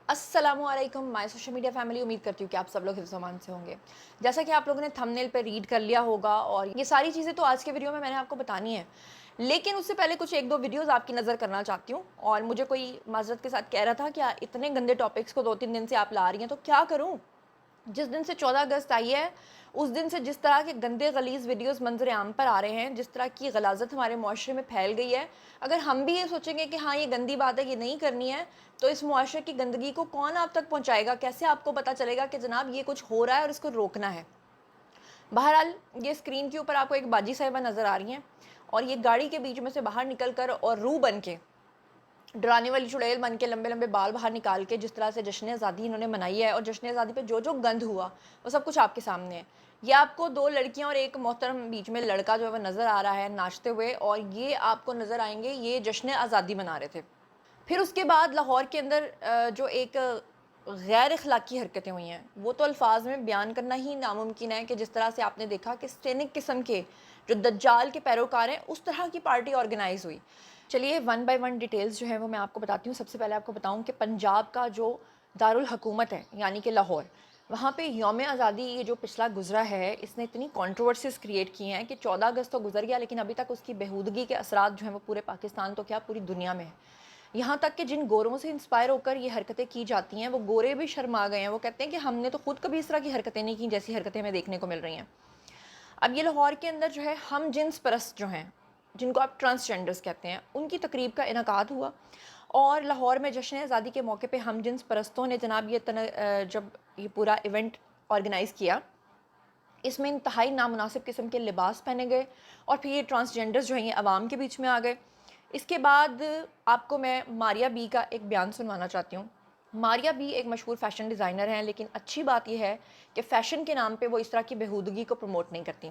अस्सलामु अलैकुम my social media family. उम्मीद करती हूँ कि आप सब लोग हिफ्ज़ अमान से होंगे। जैसा कि आप लोगों ने थंबनेल पे रीड कर लिया होगा और ये सारी चीज़ें तो आज के वीडियो में मैंने आपको बतानी है, लेकिन उससे पहले कुछ एक दो वीडियोस आपकी नज़र करना चाहती हूँ। और मुझे कोई माज़रत के साथ कह रहा था कि इतने गंदे टॉपिक्स को 2-3 दिन से आप ला रही हैं, तो क्या करूँ? जिस दिन से 14 अगस्त आई है, उस दिन से जिस तरह के गंदे गलीज़ वीडियोस मंजर आम पर आ रहे हैं, जिस तरह की गलाज़त हमारे मुआशरे में फैल गई है, अगर हम भी ये सोचेंगे कि हाँ ये गंदी बात है, ये नहीं करनी है, तो इस मुआशरे की गंदगी को कौन आप तक पहुँचाएगा? कैसे आपको पता चलेगा कि जनाब ये कुछ हो रहा है और इसको रोकना है? बहरहाल, ये स्क्रीन के ऊपर आपको एक बाजी साहिबा नज़र आ रही हैं और ये गाड़ी के बीच में से बाहर निकल कर और रूह बन के, डराने वाली चुड़ैल बन के, लंबे लंबे बाल बाहर निकाल के जिस तरह से जश्न आज़ादी इन्होंने मनाई है और जश्न आज़ादी पे जो जो गंद हुआ वो सब कुछ आपके सामने है। ये आपको दो लड़कियां और एक मोहतरम बीच में लड़का जो है वो नज़र आ रहा है नाचते हुए, और ये आपको नज़र आएंगे, ये जश्न आज़ादी मना रहे थे। फिर उसके बाद लाहौर के अंदर जो एक गैर अखलाकी हरकतें हुई हैं, वो तो अल्फाज में बयान करना ही नामुमकिन है कि जिस तरह से आपने देखा कि स्टेनिक किस्म के जो दज्जाल के पैरोकार हैं, उस तरह की पार्टी ऑर्गेनाइज हुई। चलिए वन बाय वन डिटेल्स जो है वो मैं आपको बताती हूँ। सबसे पहले आपको बताऊँ कि पंजाब का जो दारुल हुकूमत है यानी कि लाहौर, वहाँ पे यौम आज़ादी ये जो पिछला गुजरा है, इसने इतनी कंट्रोवर्सीज क्रिएट की हैं कि 14 अगस्त तो गुजर गया, लेकिन अभी तक उसकी बेहूदगी के असरात जो हैं वो पूरे पाकिस्तान तो क्या पूरी दुनिया में है। यहाँ तक कि जिन गोरों से इंस्पायर होकर ये हरकतें की जाती हैं, वो गोरे भी शर्मा गए हैं। वो कहते हैं कि हमने तो खुद कभी इस तरह की हरकतें नहीं की जैसी हरकतें हमें देखने को मिल रही हैं। अब ये लाहौर के अंदर जो है हम जिन्स परस्त जो हैं, जिनको आप ट्रांसजेंडर्स कहते हैं, उनकी तकरीब का इनकाद हुआ। और लाहौर में जश्न आज़ादी के मौके पे हम जिन्स परस्तों ने जनाब जब ये पूरा इवेंट ऑर्गेनाइज़ किया, इसमें इंतहाई नामुनासिब किस्म के लिबास पहने गए और फिर ये ट्रांसजेंडर्स जो हैं ये आवाम के बीच में आ गए। इसके बाद आपको मैं मारिया बी का एक बयान सुनवाना चाहती हूँ। मारिया बी एक मशहूर फ़ैशन डिज़ाइनर हैं, लेकिन अच्छी बात यह है कि फ़ैशन के नाम पे वो इस तरह की बेहूदगी को प्रमोट नहीं करती,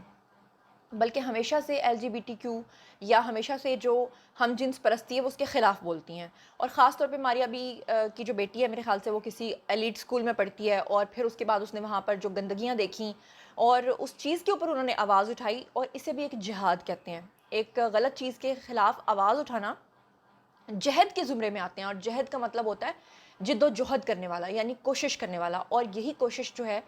बल्कि हमेशा से LGBTQ या हमेशा से जो हम जिन्स परस्ती है वो उसके ख़िलाफ़ बोलती हैं। और ख़ास तौर पे मारिया बी की जो बेटी है, मेरे ख़्याल से वो किसी एलीट स्कूल में पढ़ती है, और फिर उसके बाद उसने वहाँ पर जो गंदगियाँ देखी और उस चीज़ के ऊपर उन्होंने आवाज़ उठाई, और इसे भी एक जिहाद कहते हैं। एक गलत चीज़ के ख़िलाफ़ आवाज़ उठाना जहद के ज़ुमरे में आते हैं, और जहद का मतलब होता है जिद्दोजहद करने वाला, यानी कोशिश करने वाला। और यही कोशिश जो है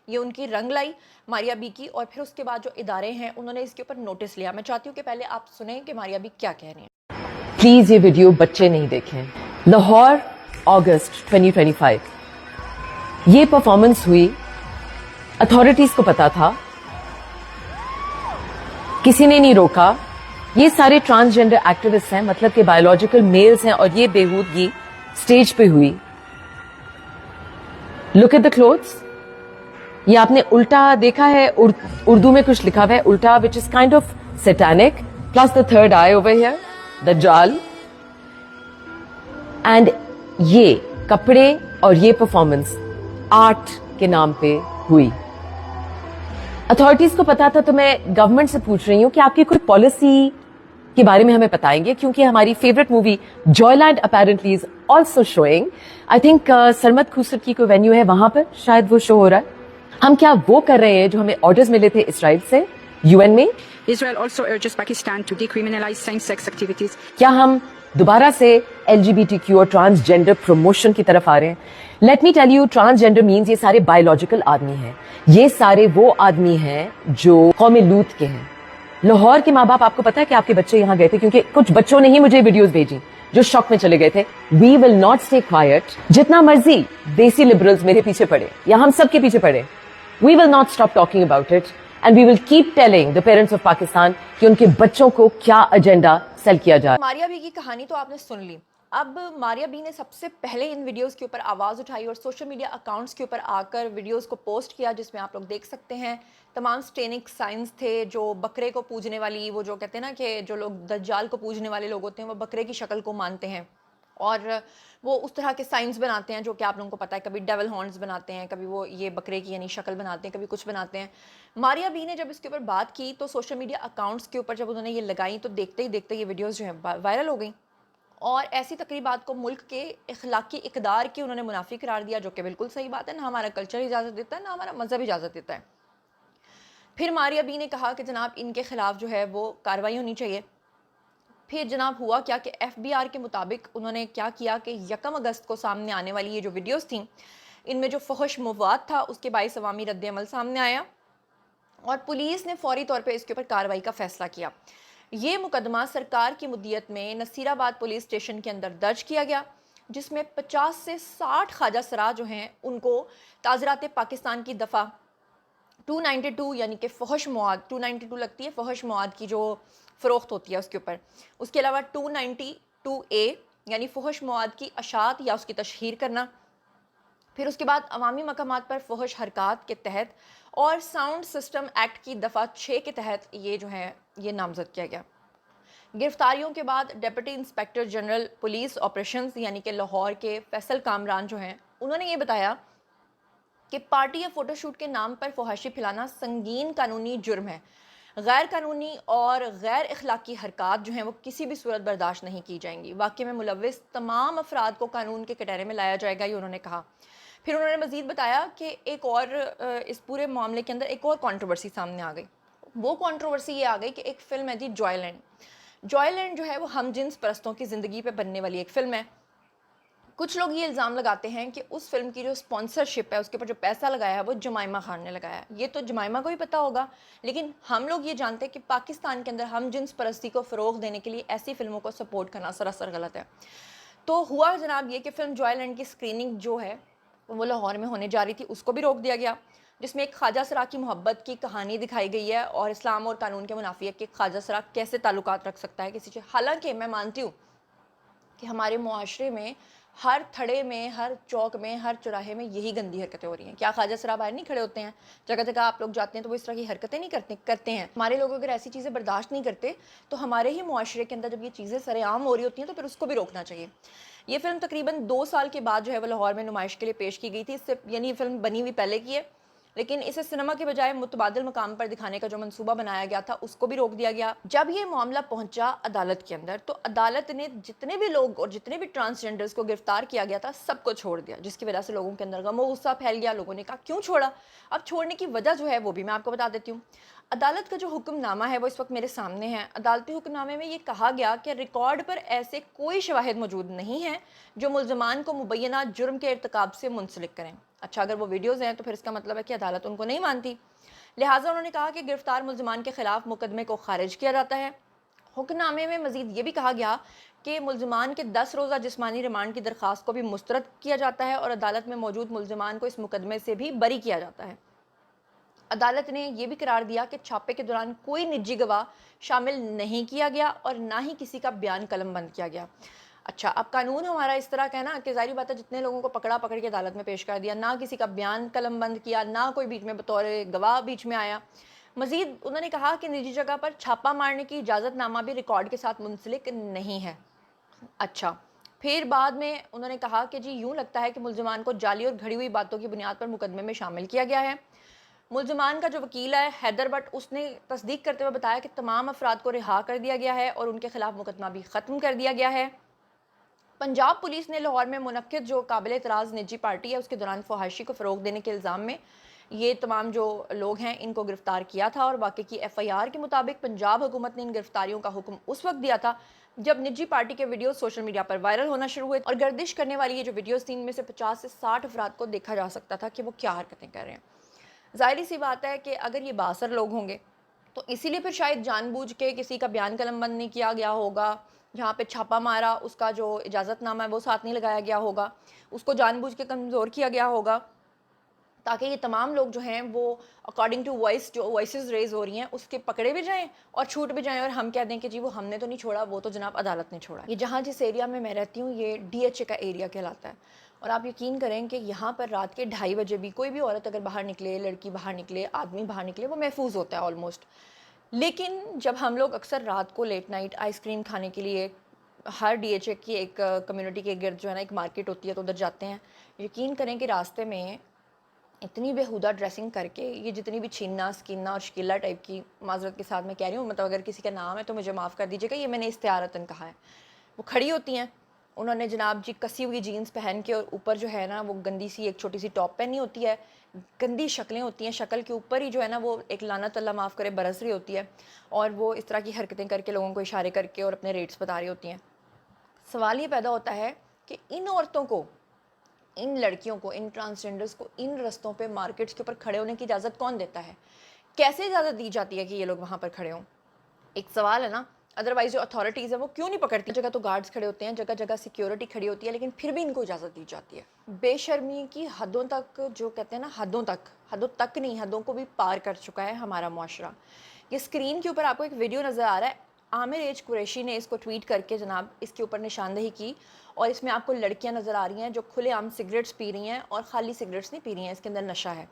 ये उनकी रंग लाई मारिया बी की, और फिर उसके बाद जो इदारे हैं उन्होंने इसके ऊपर नोटिस लिया। मैं चाहती हूँ कि पहले आप सुनें कि मारिया बी क्या कह रही हैं। प्लीज ये वीडियो बच्चे नहीं देखें। लाहौर अगस्त 2025, ये परफॉर्मेंस हुई, अथॉरिटीज को पता था, किसी ने नहीं रोका। ये सारे ट्रांसजेंडर एक्टिविस्ट हैं, मतलब कि बायोलॉजिकल मेल्स हैं, और ये बेहूदगी स्टेज पे हुई। Look at the clothes. ये आपने उल्टा देखा है, उर्दू में कुछ लिखा हुआ है उल्टा, which is kind of satanic, plus the third eye over here, दज्जाल। एंड ये कपड़े और ये परफॉर्मेंस आर्ट के नाम पे हुई। अथॉरिटीज को पता था, तो मैं गवर्नमेंट से पूछ रही हूं कि आपकी कोई पॉलिसी के बारे में हमें बताएंगे, क्योंकि हमारी favourite movie Joyland apparently is also showing. I think Sarmad Khoosat की कोई वेन्यू है, वहां पर शायद वो शो हो रहा है। हम क्या वो कर रहे हैं जो हमें ऑर्डर्स मिले थे इसराइल से, UN में? Israel also urges Pakistan to decriminalize same-sex activities. क्या हम दोबारा से LGBTQ और ट्रांसजेंडर प्रमोशन की तरफ आ रहे हैं? Let me tell you, transgender means ये सारे बायोलॉजिकल आदमी हैं। ये सारे वो आदमी हैं जो कौमे लूत के हैं। लाहौर के माँ बाप, आपको पता है कि आपके बच्चे यहाँ गए थे, क्योंकि कुछ बच्चों ने ही मुझे वीडियोस भेजी जो शॉक में चले गए थे। We will not stay quiet. जितना मर्जी देसी लिबरल्स मेरे पीछे पड़े या हम सब के पीछे पड़े, we will not stop talking about it, and we will keep telling the parents of Pakistan कि उनके बच्चों को क्या एजेंडा सेल किया जा रहा है। मारिया बी की कहानी तो आपने सुन ली। अब मारिया बी ने सबसे पहले इन वीडियोस के ऊपर आवाज़ उठाई और सोशल मीडिया अकाउंट्स के ऊपर आकर वीडियोस को पोस्ट किया, जिसमें आप लोग देख सकते हैं तमाम स्टेनिक साइंस थे। जो बकरे को पूजने वाली, वो जो कहते हैं ना कि जो लोग दज्जाल को पूजने वाले लोग होते हैं वो बकरे की शक्ल को मानते हैं, और वो उस तरह के साइंस बनाते हैं जो कि आप लोगों को पता है, कभी डेवल हॉर्न्स बनाते हैं, कभी वो ये बकरे की यानी शक्ल बनाते हैं, कभी कुछ बनाते हैं। मारिया बी ने जब इसके ऊपर बात की तो सोशल मीडिया अकाउंट्स के ऊपर जब उन्होंने ये लगाई तो देखते ही देखते ये वीडियोस जो हैं वायरल हो गई, और ऐसी तकरीबात को मुल्क के इखलाकी इक़दार की उन्होंने मुनाफी करार दिया, जो कि बिल्कुल सही बात है। ना हमारा कल्चर इजाज़त देता है, ना हमारा मज़हब इजाज़त देता है। फिर मारिया बी ने कहा कि जनाब इनके ख़िलाफ़ जो है वो कार्रवाई होनी चाहिए। پھر جناب ہوا کیا کہ FBR کے مطابق انہوں نے کیا کیا کہ 1 اگست کو سامنے آنے والی یہ جو ویڈیوز تھیں ان میں جو فحش مواد تھا اس کے باعث عوامی رد عمل سامنے آیا اور پولیس نے فوری طور پہ اس کے اوپر کارروائی کا فیصلہ کیا۔ یہ مقدمہ سرکار کی مدیت میں نصیر آباد پولیس اسٹیشن کے اندر درج کیا گیا، جس میں 50 سے 60 خواجہ سرا جو ہیں ان کو تعزیرات پاکستان کی دفعہ 292 یعنی کہ فحش مواد 292 لگتی ہے فحش مواد کی جو فروخت ہوتی ہے اس کے اوپر، اس کے علاوہ 292A یعنی فحش مواد کی اشاعت یا اس کی تشہیر کرنا، پھر اس کے بعد عوامی مقامات پر فحش حرکات کے تحت اور ساؤنڈ سسٹم ایکٹ کی دفعہ 6 کے تحت یہ جو ہے یہ نامزد کیا گیا۔ گرفتاریوں کے بعد deputy inspector general police operations یعنی کہ لاہور کے فیصل کامران جو ہیں انہوں نے یہ بتایا کہ پارٹی یا فوٹو شوٹ کے نام پر فحاشی پھیلانا سنگین قانونی جرم ہے، غیر قانونی اور غیر اخلاقی حرکات جو ہیں وہ کسی بھی صورت برداشت نہیں کی جائیں گی، واقعے میں ملوث تمام افراد کو قانون کے کٹہرے میں لایا جائے گا، یہ انہوں نے کہا۔ پھر انہوں نے مزید بتایا کہ ایک اور اس پورے معاملے کے اندر ایک اور کنٹروورسی سامنے آ گئی، وہ کنٹروورسی یہ آ گئی کہ ایک فلم ہے جی جوائے لینڈ جو ہے وہ ہم جنس پرستوں کی زندگی پہ بننے والی ایک فلم ہے۔ کچھ لوگ یہ الزام لگاتے ہیں کہ اس فلم کی جو سپانسرشپ ہے اس کے اوپر جو پیسہ لگایا ہے وہ جمائمہ خان نے لگایا ہے۔ یہ تو جمائمہ کو بھی پتہ ہوگا، لیکن ہم لوگ یہ جانتے ہیں کہ پاکستان کے اندر ہم جنس پرستی کو فروغ دینے کے لیے ایسی فلموں کو سپورٹ کرنا سراسر غلط ہے۔ تو ہوا جناب یہ کہ فلم جوائے لینڈ کی اسکریننگ جو ہے وہ لاہور میں ہونے جا رہی تھی، اس کو بھی روک دیا گیا، جس میں ایک خواجہ سرا کی محبت کی کہانی دکھائی گئی ہے اور اسلام اور قانون کے منافی ہے کہ خواجہ سرا کیسے تعلقات رکھ سکتا ہے کسی سے۔ حالانکہ میں مانتی ہوں کہ ہمارے معاشرے میں ہر تھڑے میں، ہر چوک میں، ہر چوراہے میں یہی گندی حرکتیں ہو رہی ہیں۔ کیا خواجہ سرا باہر نہیں کھڑے ہوتے ہیں؟ جگہ جگہ آپ لوگ جاتے ہیں تو وہ اس طرح کی حرکتیں نہیں کرتے ہیں۔ ہمارے لوگ اگر ایسی چیزیں برداشت نہیں کرتے تو ہمارے ہی معاشرے کے اندر جب یہ چیزیں سر عام ہو رہی ہوتی ہیں تو پھر اس کو بھی روکنا چاہیے۔ یہ فلم تقریباً 2 سال کے بعد جو ہے وہ لاہور میں نمائش کے لیے پیش کی گئی تھی، اس سے یعنی یہ فلم بنی ہوئی پہلے کی ہے، لیکن اسے سنیما کے بجائے متبادل مقام پر دکھانے کا جو منصوبہ بنایا گیا تھا اس کو بھی روک دیا گیا۔ جب یہ معاملہ پہنچا عدالت کے اندر تو عدالت نے جتنے بھی لوگ اور جتنے بھی ٹرانسجینڈرز کو گرفتار کیا گیا تھا سب کو چھوڑ دیا، جس کی وجہ سے لوگوں کے اندر غم و غصہ پھیل گیا۔ لوگوں نے کہا کیوں چھوڑا؟ اب چھوڑنے کی وجہ جو ہے وہ بھی میں آپ کو بتا دیتی ہوں۔ عدالت کا جو حکم نامہ ہے وہ اس وقت میرے سامنے ہے۔ عدالتی حکم نامے میں یہ کہا گیا کہ ریکارڈ پر ایسے کوئی شواہد موجود نہیں ہیں جو ملزمان کو مبینہ جرم کے ارتکاب سے منسلک کریں۔ اچھا، اگر وہ ویڈیوز ہیں تو پھر اس کا مطلب ہے کہ عدالت ان کو نہیں مانتی، لہٰذا انہوں نے کہا کہ گرفتار ملزمان کے خلاف مقدمے کو خارج کیا جاتا ہے۔ حکم نامے میں مزید یہ بھی کہا گیا کہ ملزمان کے 10 روزہ جسمانی ریمانڈ کی درخواست کو بھی مسترد کیا جاتا ہے اور عدالت میں موجود ملزمان کو اس مقدمے سے بھی بری کیا جاتا ہے۔ عدالت نے یہ بھی قرار دیا کہ چھاپے کے دوران کوئی نجی گواہ شامل نہیں کیا گیا اور نہ ہی کسی کا بیان قلم بند کیا گیا۔ اچھا، اب قانون ہمارا اس طرح کا ہے نا کہ ظاہری بات ہے جتنے لوگوں کو پکڑ کے عدالت میں پیش کر دیا، نہ کسی کا بیان قلم بند کیا، نہ کوئی بیچ میں بطور گواہ بیچ میں آیا۔ مزید انہوں نے کہا کہ نجی جگہ پر چھاپا مارنے کی اجازت نامہ بھی ریکارڈ کے ساتھ منسلک نہیں ہے۔ اچھا، پھر بعد میں انہوں نے کہا کہ جی یوں لگتا ہے کہ ملزمان کو جعلی اور گھڑی ہوئی باتوں کی بنیاد پر مقدمے میں شامل کیا گیا ہے۔ ملزمان کا جو وکیل ہے حیدر بٹ، اس نے تصدیق کرتے ہوئے بتایا کہ تمام افراد کو رہا کر دیا گیا ہے اور ان کے خلاف مقدمہ بھی ختم کر دیا گیا ہے۔ پنجاب پولیس نے لاہور میں منعقد جو قابل اعتراض نجی پارٹی ہے اس کے دوران فحاشی کو فروغ دینے کے الزام میں یہ تمام جو لوگ ہیں ان کو گرفتار کیا تھا اور واقعے کی FIR کے مطابق پنجاب حکومت نے ان گرفتاریوں کا حکم اس وقت دیا تھا جب نجی پارٹی کے ویڈیوز سوشل میڈیا پر وائرل ہونا شروع ہوئے اور گردش کرنے والی یہ جو ویڈیوز تھیں ان میں سے 50 سے 60 افراد کو دیکھا جا سکتا تھا کہ وہ کیا حرکتیں کر رہے ہیں۔ ظاہری سی بات ہے کہ اگر یہ بااثر لوگ ہوں گے تو اسی لیے پھر شاید جان بوجھ کے کسی کا بیان قلم بند نہیں کیا گیا ہوگا، جہاں پہ چھاپا مارا اس کا جو اجازت نامہ ہے وہ ساتھ نہیں لگایا گیا ہوگا، اس کو جان بوجھ کے کمزور کیا گیا ہوگا تاکہ یہ تمام لوگ جو ہیں وہ اکارڈنگ ٹو وائس جو وائسز ریز ہو رہی ہیں اس کے پکڑے بھی جائیں اور چھوٹ بھی جائیں اور ہم کہہ دیں کہ جی وہ ہم نے تو نہیں چھوڑا، وہ تو جناب عدالت نے چھوڑا۔ یہ جہاں جس ایریا میں رہتی ہوں یہ DHA کا ایریا کہلاتا ہے اور آپ یقین کریں کہ یہاں پر رات کے 2:30 بجے بھی کوئی بھی عورت اگر باہر نکلے، لڑکی باہر نکلے، آدمی باہر نکلے، وہ محفوظ ہوتا ہے آلموسٹ۔ لیکن جب ہم لوگ اکثر رات کو لیٹ نائٹ آئس کریم کھانے کے لیے ہر DHA کی ایک کمیونٹی کے گرد جو ہے نا ایک مارکیٹ ہوتی ہے تو ادھر جاتے ہیں، یقین کریں کہ راستے میں اتنی بےہودہ ڈریسنگ کر کے یہ جتنی بھی چھیننا سکیننا اور شکیلا ٹائپ کی، معذرت کے ساتھ میں کہہ رہی ہوں، مطلب اگر کسی کا نام ہے تو مجھے معاف کر دیجیے گا، یہ میں نے استعارتاً کہا ہے، وہ کھڑی ہوتی ہیں उन्होंने जनाब जी कसी हुई जीन्स पहन के और ऊपर जो है ना वो गंदी सी एक छोटी सी टॉप पहनी होती है, गंदी शक्लें होती हैं, शक्ल के ऊपर ही जो है ना वो एक लानत अल्लाह माफ़ करे बरस रही होती है, और वो इस तरह की हरकतें करके लोगों को इशारे करके और अपने रेट्स बता रही होती हैं। सवाल ये पैदा होता है कि इन औरतों को, इन लड़कियों को, इन ट्रांसजेंडर्स को इन रस्तों पे मार्केट्स के ऊपर खड़े होने की इजाज़त कौन देता है? कैसे इजाज़त दी जाती है कि ये लोग वहाँ पर खड़े हों? एक सवाल है ना। अदरवाइज़ जो अथॉरिटीज़ है वो क्यों नहीं पकड़ती? जगह तो गार्ड्स खड़े होते हैं, जगह जगह सिक्योरिटी खड़ी होती है, लेकिन फिर भी इनको इजाज़त दी जाती है। बेशर्मी की हदों तक, जो कहते हैं ना हदों तक नहीं, हदों को भी पार कर चुका है हमारा मुआशरा। ये स्क्रीन के ऊपर आपको एक वीडियो नज़र आ रहा है, आमिर एज कुरैशी ने इसको ट्वीट करके जनाब इसके ऊपर निशानदेही की, और इसमें आपको लड़कियां नज़र आ रही हैं जो खुलेआम सिगरेट्स पी रही हैं, और खाली सिगरेट्स नहीं पी रही हैं, इसके अंदर नशा है।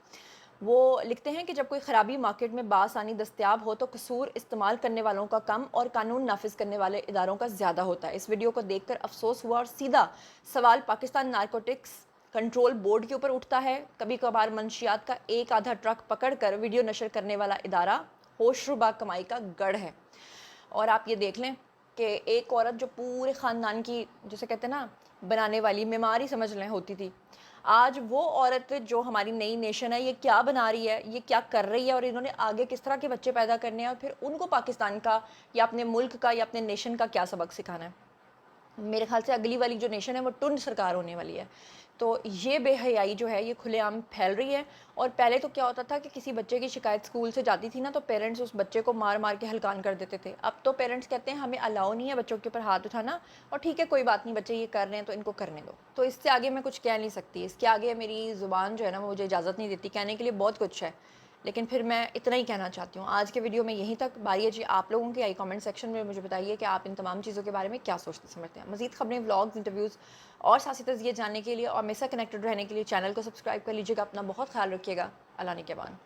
वो लिखते हैं कि जब कोई ख़राबी मार्केट में बासानी दस्तयाब हो तो कसूर इस्तेमाल करने वालों का कम और कानून नाफिज करने वाले इदारों का ज़्यादा होता है। इस वीडियो को देखकर अफसोस हुआ, और सीधा सवाल पाकिस्तान नारकोटिक्स कंट्रोल बोर्ड के ऊपर उठता है। कभी कभार मंशियात का एक आधा ट्रक पकड़कर वीडियो नशर करने वाला इदारा होशरुबा कमाई का गढ़ है। और आप ये देख लें कि एक औरत जो पूरे ख़ानदान की, जैसे कहते हैं ना, बनाने वाली, बीमारी समझ लें होती थी, आज वो औरत जो हमारी नई नेशन है ये क्या बना रही है, ये क्या कर रही है, और इन्होंने आगे किस तरह के बच्चे पैदा करने हैं, और फिर उनको पाकिस्तान का या अपने मुल्क का या अपने नेशन का क्या सबक सिखाना है। मेरे ख्याल से अगली वाली जो नेशन है वो टुंड सरकार होने वाली है। तो ये बेहयाई जो है ये खुलेआम फैल रही है। और पहले तो क्या होता था कि किसी बच्चे की शिकायत स्कूल से जाती थी ना, तो पेरेंट्स उस बच्चे को मार मार के हलकान कर देते थे। अब तो पेरेंट्स कहते हैं हमें अलाउ नहीं है बच्चों के ऊपर हाथ उठाना, और ठीक है कोई बात नहीं, बच्चे ये कर रहे हैं तो इनको करने दो। तो इससे आगे मैं कुछ कह नहीं सकती, इसके आगे मेरी ज़ुबान जो है ना वो मुझे इजाज़त नहीं देती। कहने के लिए बहुत कुछ है, लेकिन फिर मैं इतना ही कहना चाहती हूँ। आज के वीडियो में यहीं तक। बारी है जी आप लोगों की, आई कमेंट सेक्शन में मुझे बताइए कि आप इन तमाम चीज़ों के बारे में क्या सोचते समझते हैं। मज़ीद खबरें, व्लॉग्स, इंटरव्यूज़ और सियासी तज़किये जानने के लिए और मेरे साथ कनेक्टेड रहने के लिए चैनल को सब्सक्राइब कर लीजिएगा। अपना बहुत ख्याल रखिएगा। अल्लाह निगहबान।